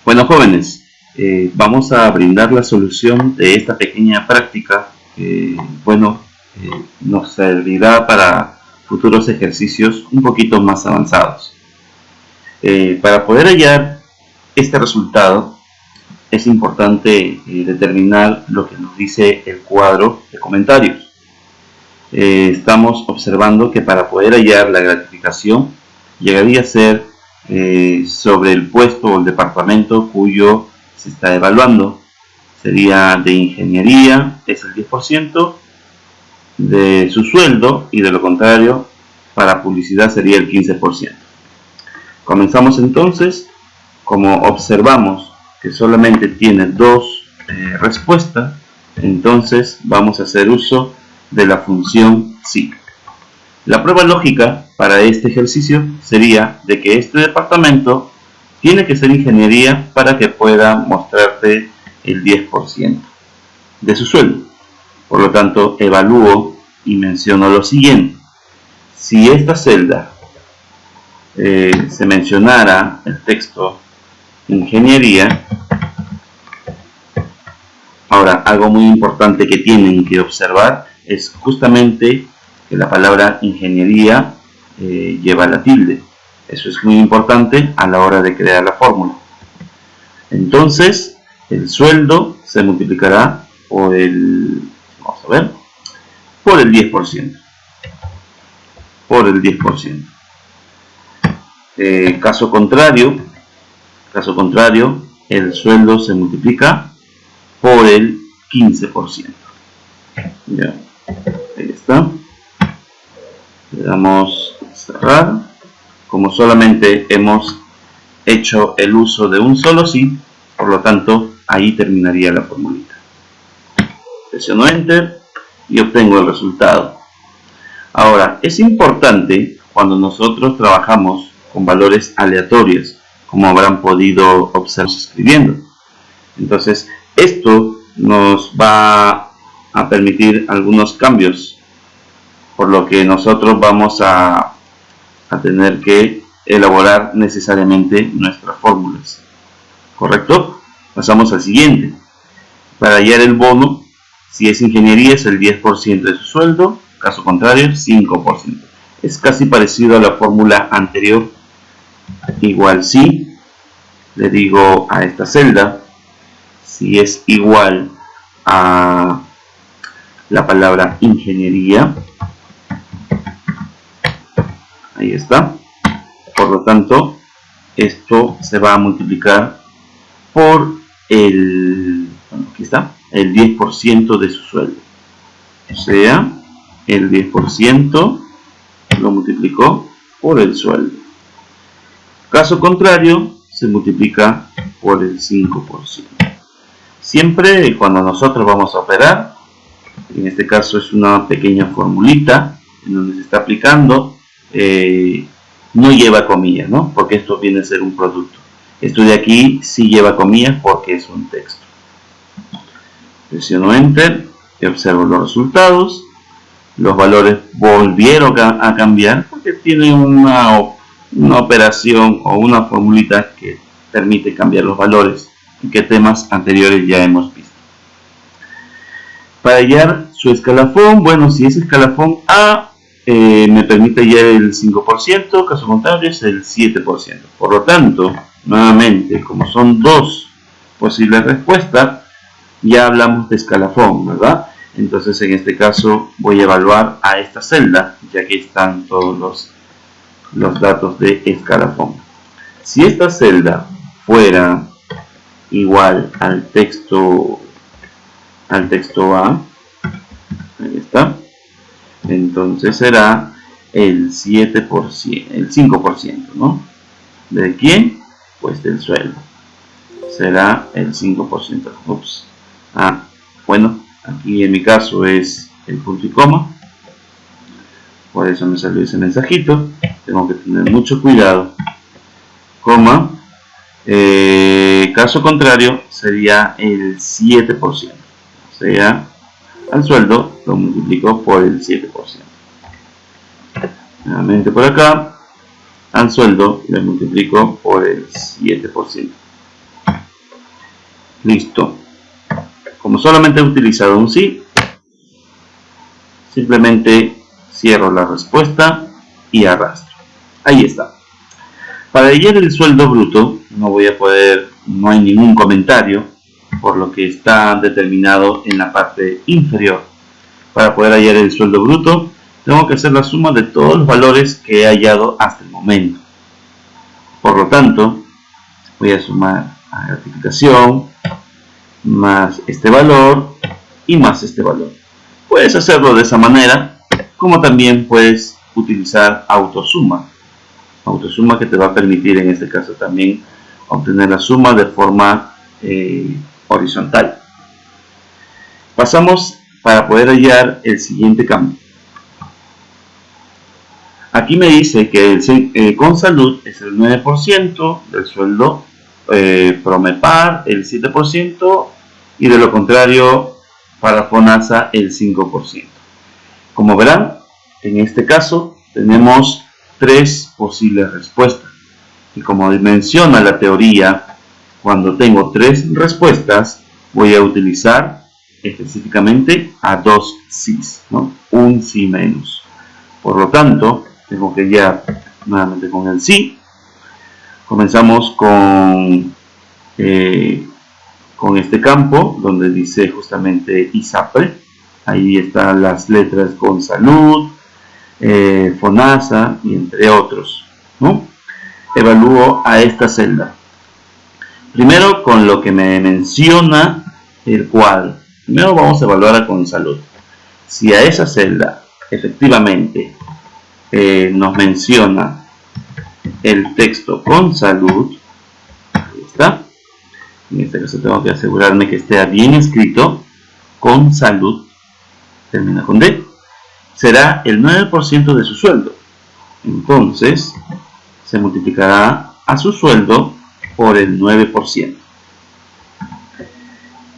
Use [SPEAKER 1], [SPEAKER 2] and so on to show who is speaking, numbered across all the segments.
[SPEAKER 1] Bueno, jóvenes, vamos a brindar la solución de esta pequeña práctica que, nos servirá para futuros ejercicios un poquito más avanzados. Para poder hallar este resultado, es importante determinar lo que nos dice el cuadro de comentarios. Estamos observando que para poder hallar la gratificación llegaría a ser sobre el puesto o el departamento cuyo se está evaluando. Sería de ingeniería, es el 10% de su sueldo, y de lo contrario, para publicidad sería el 15%. Comenzamos entonces. Como observamos que solamente tiene dos respuestas, entonces vamos a hacer uso de la función si. La prueba lógica para este ejercicio sería de que este departamento tiene que ser ingeniería para que pueda mostrarte el 10% de su sueldo. Por lo tanto, evalúo y menciono lo siguiente. Si esta celda se mencionara el texto ingeniería, ahora algo muy importante que tienen que observar es justamente que la palabra ingeniería lleva la tilde. Eso es muy importante a la hora de crear la fórmula. Entonces, el sueldo se multiplicará por el, por el 10%. Por el 10%. Caso contrario, el sueldo se multiplica por el 15%. Ya, ahí está. Le damos a cerrar. Como solamente hemos hecho el uso de un solo sí, por lo tanto, ahí terminaría la formulita. Presiono Enter y obtengo el resultado. Ahora, es importante cuando nosotros trabajamos con valores aleatorios, como habrán podido observar escribiendo. Entonces, esto nos va a permitir algunos cambios, por lo que nosotros vamos a tener que elaborar necesariamente nuestras fórmulas. ¿Correcto? Pasamos al siguiente. Para hallar el bono, si es ingeniería es el 10% de su sueldo, caso contrario 5%. Es casi parecido a la fórmula anterior. Igual si, le digo a esta celda, si es igual a la palabra ingeniería, ahí está. Por lo tanto, esto se va a multiplicar por el, aquí está, el 10% de su sueldo. O sea, el 10% lo multiplicó por el sueldo. Caso contrario, se multiplica por el 5%. Siempre cuando nosotros vamos a operar, en este caso es una pequeña formulita en donde se está aplicando, no lleva comillas, ¿no? Porque esto viene a ser un producto. Esto de aquí sí lleva comillas porque es un texto. Presiono Enter y observo los resultados. Los valores volvieron a cambiar porque tiene una operación o una formulita que permite cambiar los valores, y que temas anteriores ya hemos visto. Para hallar su escalafón, bueno, si es escalafón A, me permite hallar el 5%, caso contrario es el 7%. Por lo tanto, nuevamente, como son dos posibles respuestas, ya hablamos de escalafón, ¿verdad? Entonces, en este caso, voy a evaluar a esta celda, ya que están todos los datos de escalafón. Si esta celda fuera igual al texto A, ahí está, entonces será el 7%, el 5%, ¿no? ¿De quién? Pues del sueldo. Será el 5%. Ups. Bueno, aquí en mi caso es el punto y coma. Por eso me salió ese mensajito. Tengo que tener mucho cuidado. Coma. Caso contrario sería el 7%. O sea, al sueldo lo multiplico por el 7%. Nuevamente por acá, al sueldo le multiplico por el 7%. Listo. Como solamente he utilizado un sí, simplemente cierro la respuesta y arrastro. Ahí está. Para hallar el sueldo bruto no hay ningún comentario, por lo que está determinado en la parte inferior. Para poder hallar el sueldo bruto, tengo que hacer la suma de todos los valores que he hallado hasta el momento. Por lo tanto, voy a sumar a gratificación, más este valor y más este valor. Puedes hacerlo de esa manera, como también puedes utilizar autosuma. Autosuma que te va a permitir en este caso también obtener la suma de forma horizontal. Pasamos para poder hallar el siguiente campo. Aquí me dice que con salud es el 9% del sueldo, Promepar el 7% y de lo contrario para FONASA el 5%. Como verán, en este caso tenemos 3 posibles respuestas. Y como menciona la teoría, cuando tengo 3 respuestas, voy a utilizar específicamente a 2 sís, ¿no? Un sí menos. Por lo tanto, tengo que ya nuevamente con el sí. Comenzamos con este campo donde dice justamente ISAPRE. Ahí están las letras con salud, FONASA y entre otros, ¿no? Evalúo a esta celda. Primero con lo que me menciona el cuadro. Primero vamos a evaluar a con salud. Si a esa celda efectivamente nos menciona el texto con salud, ahí está. En este caso tengo que asegurarme que esté bien escrito, con salud, termina con D, será el 9% de su sueldo. Entonces, se multiplicará a su sueldo por el 9%.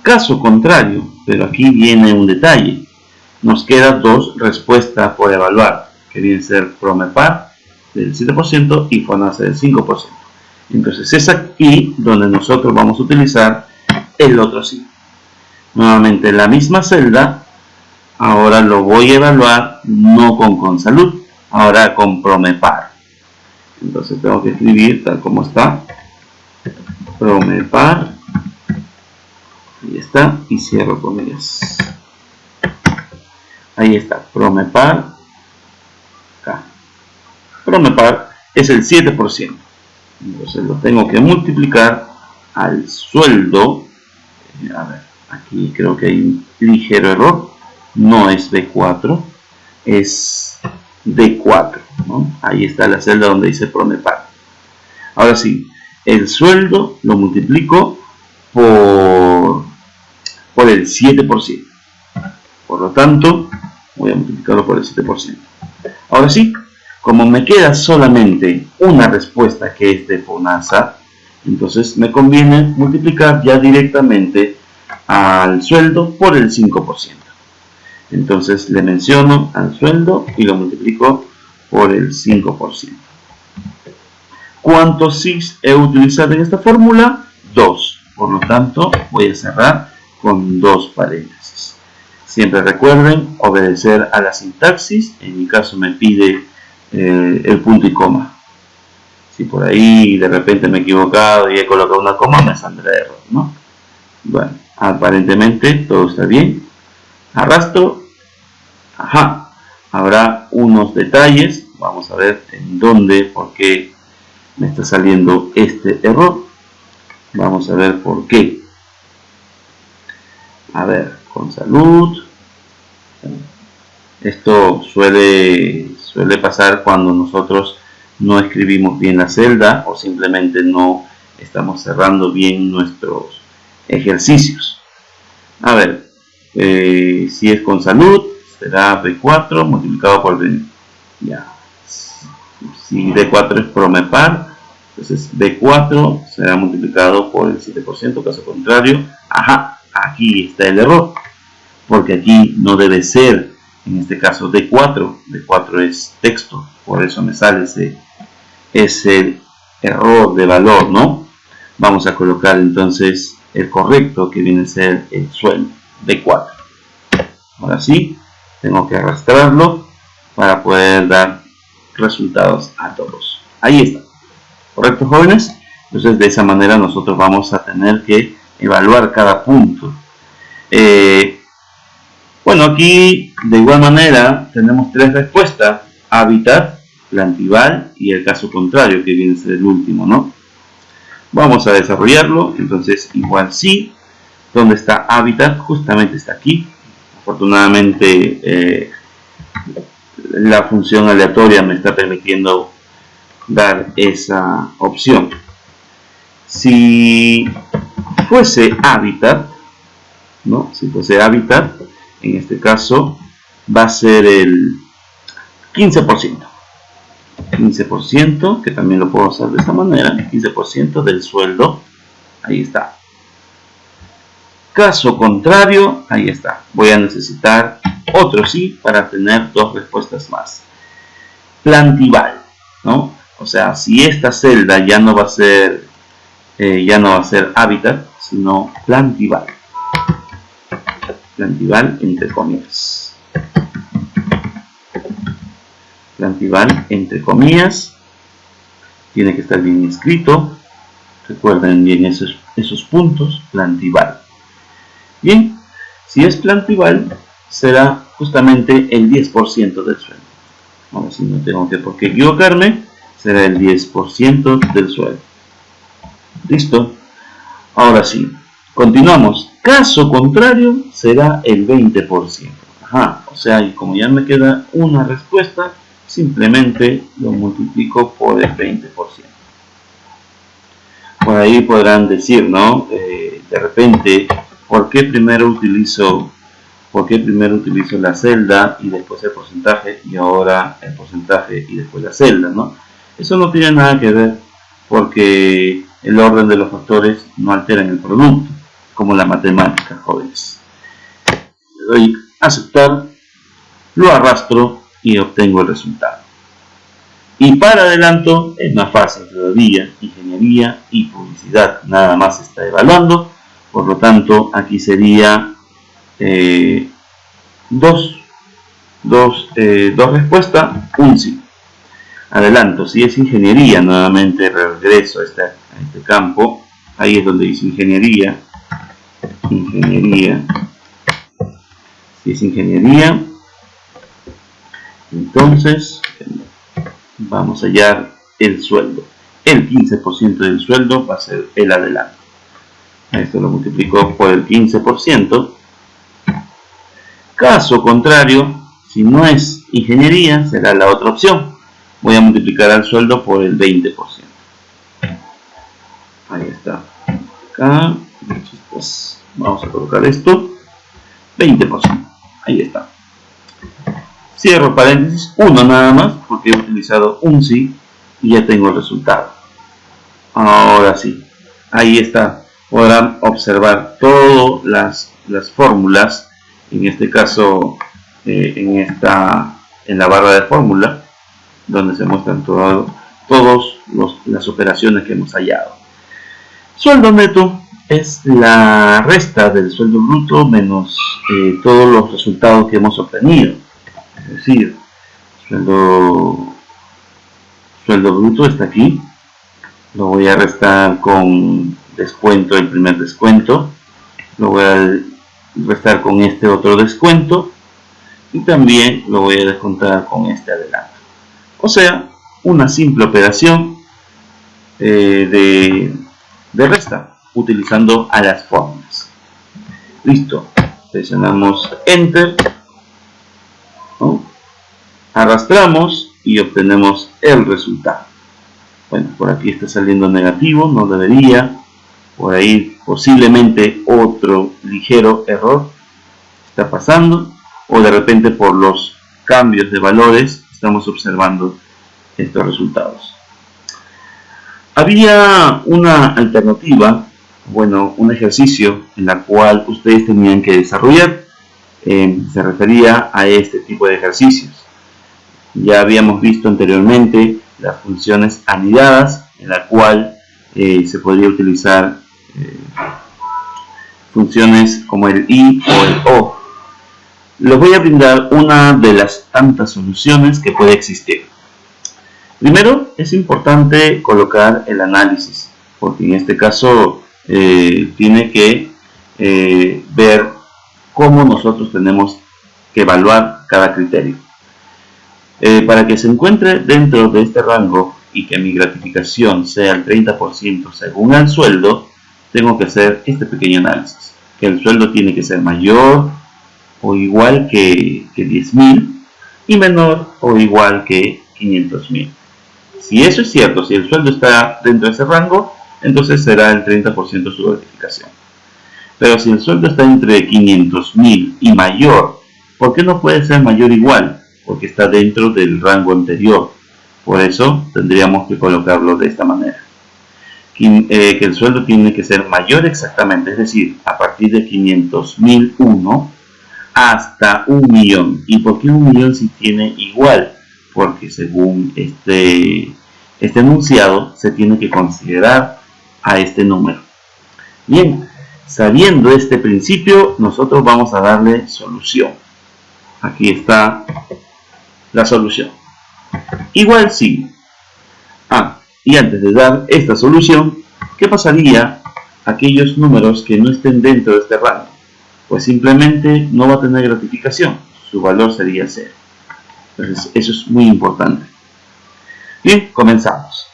[SPEAKER 1] Caso contrario, pero aquí viene un detalle, nos quedan 2 respuestas por evaluar, que vienen a ser Promepar del 7% y FONASA del 5%. Entonces es aquí donde nosotros vamos a utilizar el otro sí. Nuevamente la misma celda, ahora lo voy a evaluar no con salud, ahora con Promepar. Entonces tengo que escribir tal como está, Promepar, ahí está, y cierro comillas. Ahí está, Promepar, acá. Promepar es el 7%. Entonces lo tengo que multiplicar al sueldo. A ver, aquí creo que hay un ligero error. No es B4, es D4, ¿no? Ahí está la celda donde dice Promepar. Ahora sí, el sueldo lo multiplico por el 7%. Por lo tanto, voy a multiplicarlo por el 7%. Ahora sí, como me queda solamente una respuesta que es de FONASA, entonces me conviene multiplicar ya directamente al sueldo por el 5%. Entonces le menciono al sueldo y lo multiplico por el 5%. ¿Cuántos sís he utilizado en esta fórmula? 2. Por lo tanto, voy a cerrar con 2 paréntesis. Siempre recuerden obedecer a la sintaxis. En mi caso me pide el punto y coma. Si por ahí de repente me he equivocado y he colocado una coma, me saldrá error, ¿no? Bueno, aparentemente todo está bien. Arrastro. Ajá. Habrá unos detalles. Vamos a ver en dónde, por qué me está saliendo este error. Vamos a ver por qué. A ver, con salud. Esto suele pasar cuando nosotros no escribimos bien la celda o simplemente no estamos cerrando bien nuestros ejercicios. A ver, si es con salud, será B4 multiplicado por B. Ya. Si B4 es Promepar, entonces B4 será multiplicado por el 7%, caso contrario. Ajá, aquí está el error, porque aquí no debe ser, en este caso, D4. D4 es texto, por eso me sale ese error de valor, ¿no? Vamos a colocar entonces el correcto, que viene a ser el sueldo, B4. Ahora sí, tengo que arrastrarlo para poder dar resultados a todos. Ahí está. ¿Correcto, jóvenes? Entonces, de esa manera nosotros vamos a tener que evaluar cada punto. Bueno, aquí de igual manera tenemos tres respuestas: hábitat, plantival y el caso contrario, que viene a ser el último, ¿no? Vamos a desarrollarlo. Entonces, igual sí. ¿Dónde está hábitat? Justamente está aquí. Afortunadamente, la función aleatoria me está permitiendo dar esa opción. Si fuese hábitat, ¿no? Si fuese hábitat, en este caso va a ser el 15%. 15%, que también lo puedo hacer de esta manera, 15% del sueldo. Ahí está. Caso contrario, ahí está. Voy a necesitar otro sí para tener dos respuestas más. Plantival, ¿no? O sea, si esta celda ya no va a ser hábitat, sino plantival. Plantival entre comillas. Plantival entre comillas. Tiene que estar bien escrito. Recuerden bien esos puntos. Plantival. Bien, si es plantival, será justamente el 10% del sueldo. Ahora sí, no tengo por qué equivocarme. Será el 10% del sueldo. ¿Listo? Ahora sí, continuamos. Caso contrario será el 20%. Ajá, o sea, y como ya me queda una respuesta, simplemente lo multiplico por el 20%. Por ahí podrán decir, ¿no? De repente, ¿por qué primero utilizo la celda y después el porcentaje, y ahora el porcentaje y después la celda, ¿no? Eso no tiene nada que ver, porque el orden de los factores no alteran el producto, como la matemática, jóvenes. Le doy a aceptar, lo arrastro y obtengo el resultado. Y para adelanto es más fácil todavía: ingeniería y publicidad. Nada más está evaluando, por lo tanto aquí sería dos respuestas, un sí. Adelanto, si es ingeniería, nuevamente regreso a este campo. Ahí es donde dice ingeniería. Si es ingeniería, entonces vamos a hallar el sueldo. El 15% del sueldo va a ser el adelanto. Esto lo multiplico por el 15%. Caso contrario, si no es ingeniería, será la otra opción. Voy a multiplicar el sueldo por el 20%. Ahí está. Acá, pues, vamos a colocar esto. 20%. Ahí está. Cierro paréntesis, uno nada más, porque he utilizado un sí y ya tengo el resultado. Ahora sí, ahí está. Podrán observar todas las fórmulas, en este caso en la barra de fórmula, donde se muestran todas las operaciones que hemos hallado. Sueldo neto es la resta del sueldo bruto menos todos los resultados que hemos obtenido. Es decir, sueldo bruto está aquí. Lo voy a restar con descuento, el primer descuento. Lo voy a restar con este otro descuento. Y también lo voy a descontar con este adelanto. O sea, una simple operación de resta, utilizando a las fórmulas. Listo. Presionamos Enter, ¿no? Arrastramos y obtenemos el resultado. Bueno, por aquí está saliendo negativo, no debería. Por ahí posiblemente otro ligero error está pasando, o de repente por los cambios de valores estamos observando estos resultados. Había una alternativa, bueno, un ejercicio en la cual ustedes tenían que desarrollar. Se refería a este tipo de ejercicios. Ya habíamos visto anteriormente las funciones anidadas, en la cual se podría utilizar funciones como el I o el O. Les voy a brindar una de las tantas soluciones que puede existir. Primero, es importante colocar el análisis, porque en este caso tiene que ver cómo nosotros tenemos que evaluar cada criterio. Para que se encuentre dentro de este rango y que mi gratificación sea el 30% según el sueldo, tengo que hacer este pequeño análisis. Que el sueldo tiene que ser mayor o igual que 10.000 y menor o igual que 500.000. Si eso es cierto, si el sueldo está dentro de ese rango, entonces será el 30% su gratificación. Pero si el sueldo está entre 500.000 y mayor, ¿por qué no puede ser mayor o igual? Porque está dentro del rango anterior. Por eso tendríamos que colocarlo de esta manera. Que el sueldo tiene que ser mayor exactamente, es decir, a partir de 500.001 hasta 1.000.000. ¿Y por qué 1.000.000 si tiene igual? Porque según este enunciado se tiene que considerar a este número. Bien, sabiendo este principio, nosotros vamos a darle solución. Aquí está la solución. Igual sí. Y antes de dar esta solución, ¿qué pasaría a aquellos números que no estén dentro de este rango? Pues simplemente no va a tener gratificación. Su valor sería 0. Entonces, eso es muy importante. Bien, comenzamos.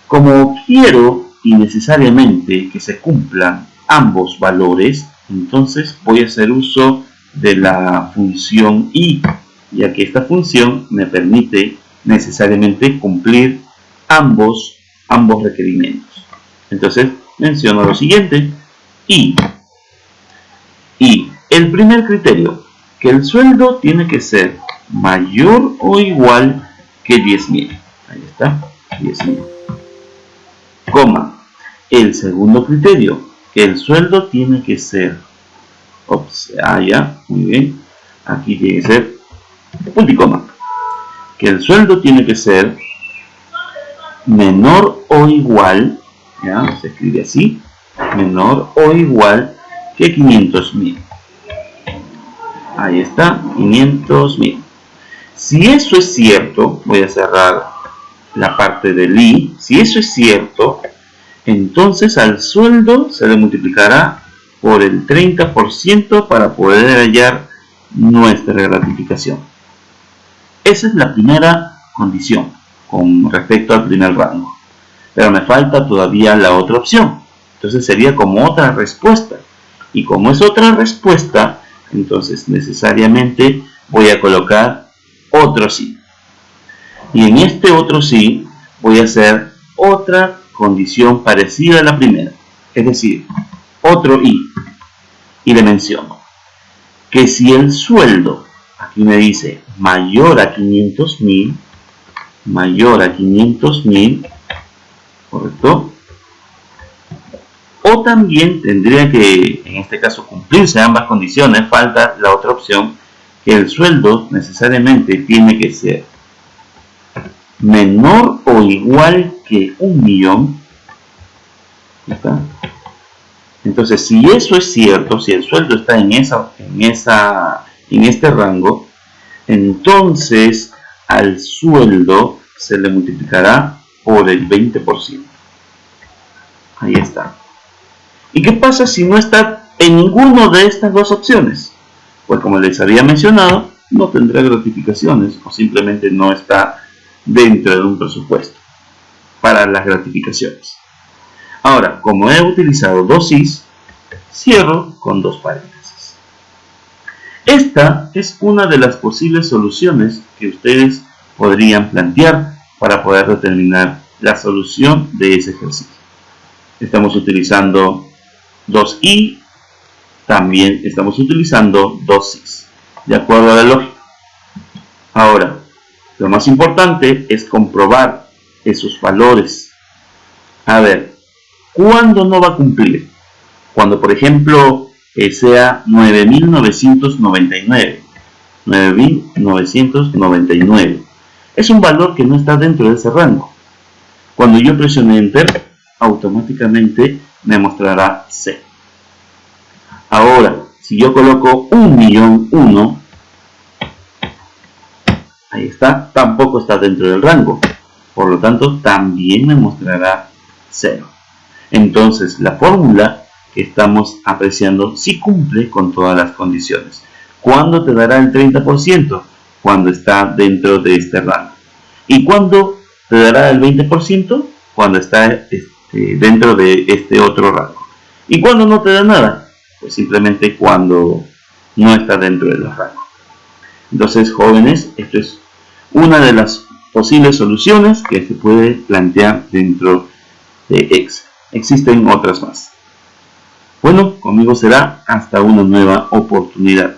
[SPEAKER 1] Como quiero y necesariamente que se cumplan ambos valores, entonces voy a hacer uso de la función i, ya que esta función me permite necesariamente cumplir ambos requerimientos. Entonces menciono lo siguiente: y el primer criterio, que el sueldo tiene que ser mayor o igual que 10.000. Ahí está, 10.000. Coma. El segundo criterio, que el sueldo tiene que ser, ya, muy bien, aquí tiene que ser punto y coma, que el sueldo tiene que ser menor o igual, ya, se escribe así, menor o igual que 500.000. Ahí está, 500.000. Si eso es cierto, voy a cerrar la parte del i. Si eso es cierto, entonces al sueldo se le multiplicará por el 30% para poder hallar nuestra gratificación. Esa es la primera condición con respecto al primer rango. Pero me falta todavía la otra opción. Entonces sería como otra respuesta. Y como es otra respuesta, entonces necesariamente voy a colocar otro sí. Y en este otro sí voy a hacer otra condición parecida a la primera. Es decir, otro i. Y le menciono que si el sueldo, aquí me dice mayor a 500.000, ¿correcto? O también tendría que, en este caso, cumplirse ambas condiciones. Falta la otra opción, que el sueldo necesariamente tiene que ser menor o igual que 1.000.000. ¿Está? Entonces, si eso es cierto, si el sueldo está en este rango, entonces al sueldo se le multiplicará por el 20%. Ahí está. ¿Y qué pasa si no está en ninguna de estas dos opciones? Pues como les había mencionado, no tendrá gratificaciones o simplemente no está dentro de un presupuesto para las gratificaciones. Ahora, como he utilizado dos sís, cierro con dos paréntesis. Esta es una de las posibles soluciones que ustedes podrían plantear para poder determinar la solución de ese ejercicio. Estamos utilizando dos i, también estamos utilizando dos sís, de acuerdo a la lógica. Ahora, lo más importante es comprobar esos valores. A ver, ¿cuándo no va a cumplir? Cuando, por ejemplo, sea 9.999. 9.999. Es un valor que no está dentro de ese rango. Cuando yo presione Enter, automáticamente me mostrará C. Ahora, si yo coloco 1.000.001, ahí está, tampoco está dentro del rango. Por lo tanto, también me mostrará 0. Entonces, la fórmula que estamos apreciando sí cumple con todas las condiciones. ¿Cuándo te dará el 30%? Cuando está dentro de este rango. ¿Y cuándo te dará el 20%? Cuando está dentro de este otro rango. ¿Y cuándo no te da nada? Pues simplemente cuando no está dentro de los rangos. Entonces, jóvenes, esto es una de las posibles soluciones que se puede plantear dentro de Excel. Existen otras más. Bueno, conmigo será hasta una nueva oportunidad.